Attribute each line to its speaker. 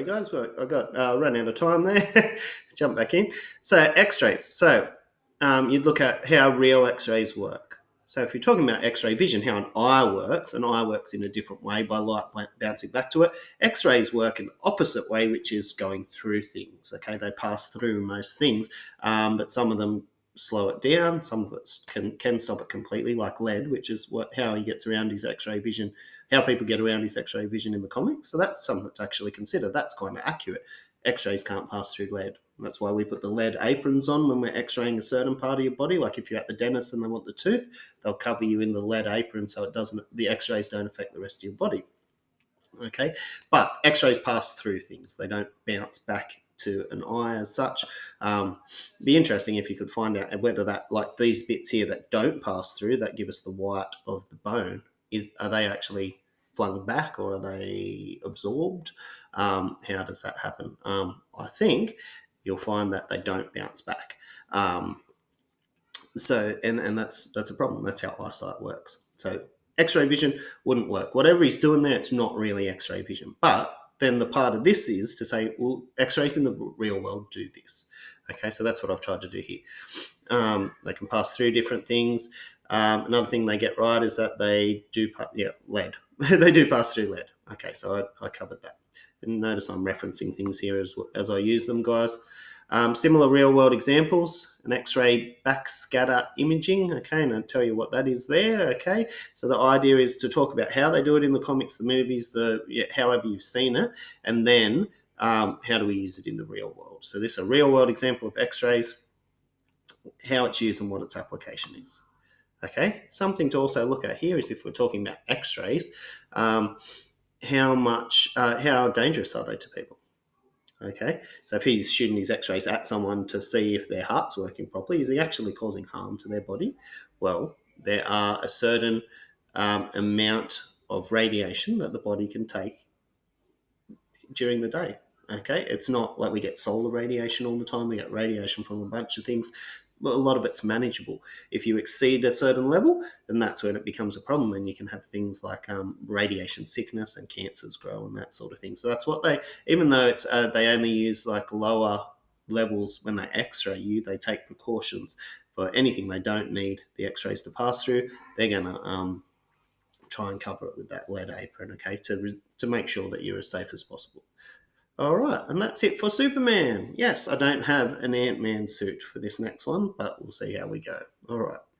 Speaker 1: sorry guys, but I got ran out of time there. Jump back in. So X-rays. So you'd look at how real X-rays work. So if you're talking about X-ray vision, how an eye works in a different way by light bouncing back to it. X-rays work in the opposite way, which is going through things. Okay, they pass through most things, but some of them slow it down. Some of it can stop it completely, like lead, which is how he gets around his X-ray vision, how people get around his X-ray vision in the comics. So that's something to actually consider. That's kind of accurate. X-rays can't pass through lead. That's why we put the lead aprons on when we're X-raying a certain part of your body. Like if you're at the dentist and they want the tooth, they'll cover you in the lead apron so the X-rays don't affect the rest of your body. Okay, but X-rays pass through things. They don't bounce back to an eye as such. Be interesting if you could find out whether that, like these bits here that don't pass through, that give us the white of the bone, are they actually flung back or are they absorbed? How does that happen? I think you'll find that they don't bounce back. So that's a problem. That's how eyesight works. So X-ray vision wouldn't work. Whatever he's doing there, it's not really X-ray vision. But then the part of this is to say, well, X-rays in the real world do this. Okay, so that's what I've tried to do here. They can pass through different things. Another thing they get right is that they do, lead. They do pass through lead. Okay, so I covered that. And notice I'm referencing things here as I use them, guys. Similar real-world examples, an X-ray backscatter imaging, okay, and I'll tell you what that is there, okay. So the idea is to talk about how they do it in the comics, the movies, however you've seen it, and then how do we use it in the real world. So this is a real-world example of X-rays, how it's used and what its application is. Okay, something to also look at here is if we're talking about X-rays, how dangerous are they to people? Okay, so if he's shooting his X-rays at someone to see if their heart's working properly, is he actually causing harm to their body? Well, there are a certain amount of radiation that the body can take during the day. Okay, it's not like we get solar radiation all the time. We get radiation from a bunch of things. Well, a lot of it's manageable. If you exceed a certain level, then that's when it becomes a problem, and you can have things like radiation sickness and cancers grow and that sort of thing. So that's what even though it's they only use like lower levels when they X-ray you, they take precautions for anything they don't need the X-rays to pass through. They're gonna try and cover it with that lead apron, okay, to make sure that you're as safe as possible. All right, and that's it for Superman. Yes, I don't have an Ant-Man suit for this next one, but we'll see how we go. All right.